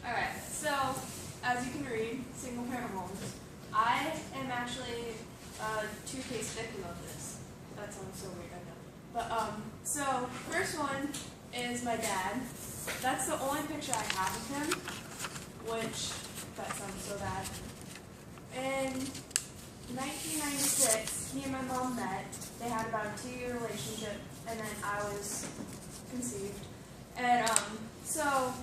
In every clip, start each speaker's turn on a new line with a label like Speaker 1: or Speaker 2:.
Speaker 1: Alright, so as you can read, single parent homes. I am actually a two-case victim of this. That sounds so weird, I know. But so first one is my dad. That's the only picture I have of him, which that sounds so bad. In 1996, he and my mom met. They had about a 2-year relationship, and then I was conceived. And so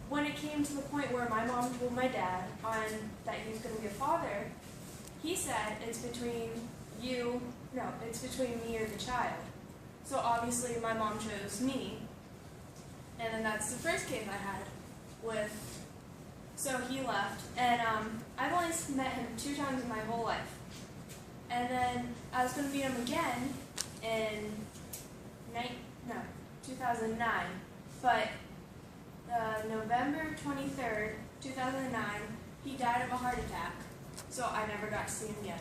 Speaker 1: when it came to the point where my mom told my dad that he was going to be a father, he said it's between me or the child. So obviously my mom chose me, and then that's the first case I had with. So he left, and I've only met him 2 times in my whole life. And then I was going to meet him again in 2009, but November 23rd, 2009, he died of a heart attack, so I never got to see him again.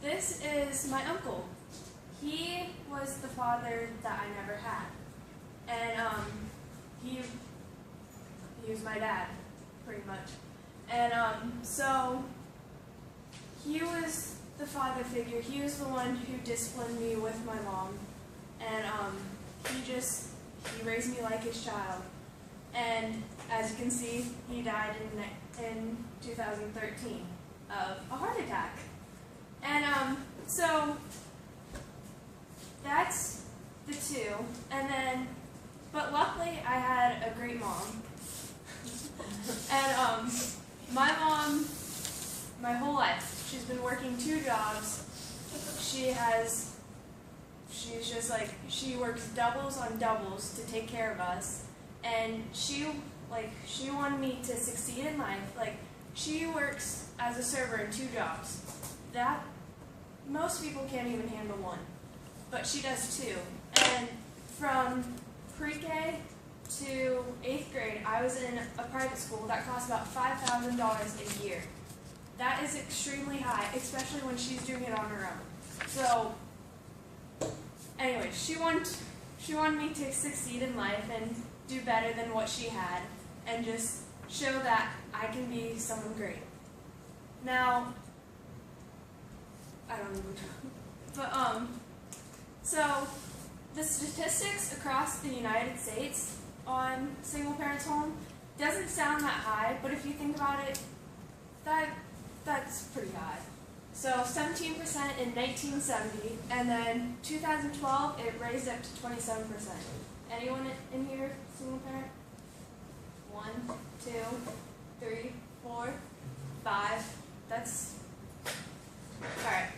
Speaker 1: This is my uncle. He was the father that I never had, and he was my dad, pretty much. And so he was the father figure. He was the one who disciplined me with my mom, and he raised me like his child. And as you can see, he died in 2013 of a heart attack. And so that's the 2. And then, but luckily I had a great mom. And my mom, my whole life, she's been working 2 jobs. She works doubles on doubles to take care of us. And she wanted me to succeed in life. Like, she works as a server in 2 jobs. That most people can't even handle 1, but she does 2. And from pre-K to 8th grade, I was in a private school that cost about $5,000 a year. That is extremely high, especially when she's doing it on her own. So, anyway, she wanted me to succeed in life and do better than what she had, and just show that I can be someone great. Now, I don't even know. But so the statistics across the United States on single parents home doesn't sound that high, but if you think about it, that's pretty high. So 17% in 1970, and then 2012 it raised up to 27%. Anyone in here single parent? 1, 2, 3, 4, 5. That's alright.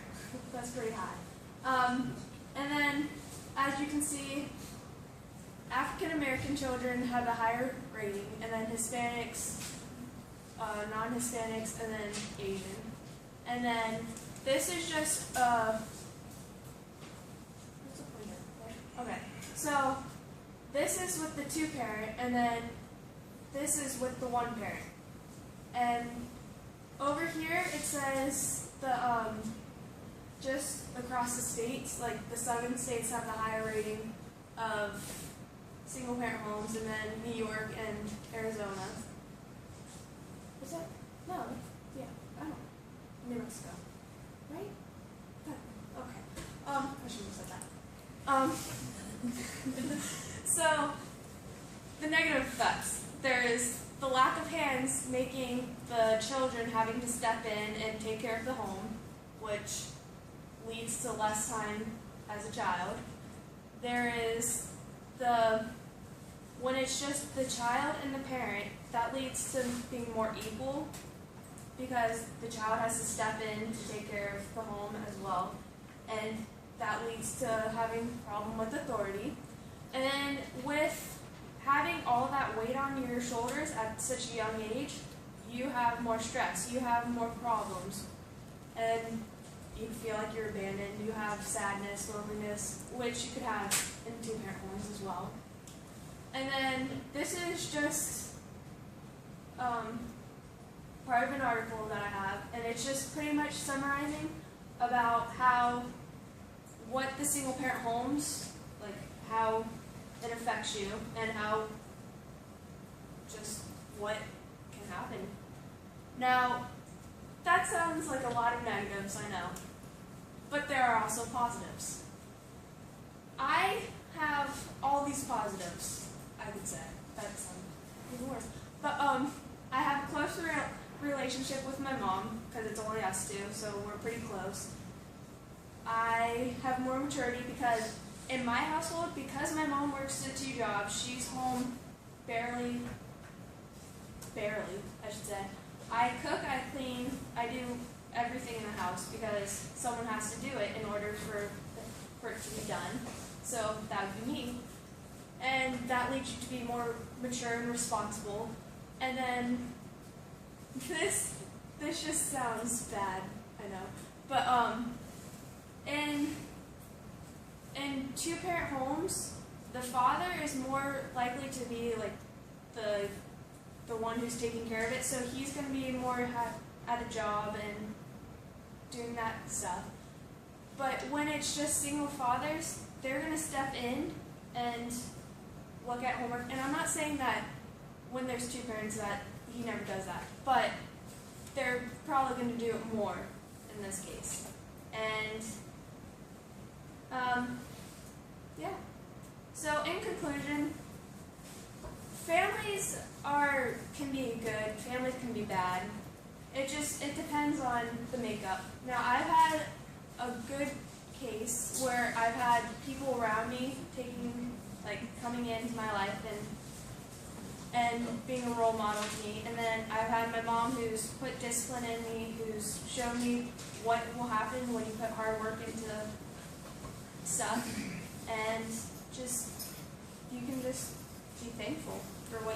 Speaker 1: That's pretty high. And then, as you can see, African American children have a higher rating, and then Hispanics, non-Hispanics, and then Asian. And then this is just what's the pointer? Okay, so this is with the 2-parent, and then this is with the 1-parent. And over here it says the just across the states, like the southern states have the higher rating of single parent homes, and then New York and Arizona. Is that? No. Yeah, I don't know. New Mexico. Right? Okay. I shouldn't have said that. So, the negative effects. There is the lack of hands, making the children having to step in and take care of the home, which leads to less time as a child. There is when it's just the child and the parent, that leads to being more equal, because the child has to step in to take care of the home as well, and that leads to having a problem with authority. And then with having all that weight on your shoulders at such a young age, you have more stress, you have more problems, and you feel like you're abandoned, you have sadness, loneliness, which you could have in 2-parent homes as well. And then this is just part of an article that I have, and it's just pretty much summarizing about what the single parent homes, like how it affects you, and how just what Now, that sounds like a lot of negatives, I know, but there are also positives. I have all these positives, I could say. That sounds even worse. But I have a close relationship with my mom, because it's only us two, so we're pretty close. I have more maturity because in my household, because my mom works at 2 jobs, she's home barely, I should say. I cook, I clean, I do everything in the house because someone has to do it in order for it to be done. So that would be me. And that leads you to be more mature and responsible. And then this just sounds bad, I know. But in 2-parent homes, the father is more likely to be like the one who's taking care of it, so he's going to be more at a job and doing that stuff. But when it's just single fathers, they're going to step in and look at homework. And I'm not saying that when there's 2 parents that he never does that, but they're probably going to do it more in this case. And yeah. So in conclusion, families can be good, families can be bad. It depends on the makeup. Now, I've had a good case where I've had people around me coming into my life and being a role model to me. And then I've had my mom who's put discipline in me, who's shown me what will happen when you put hard work into stuff. And you can just be thankful for what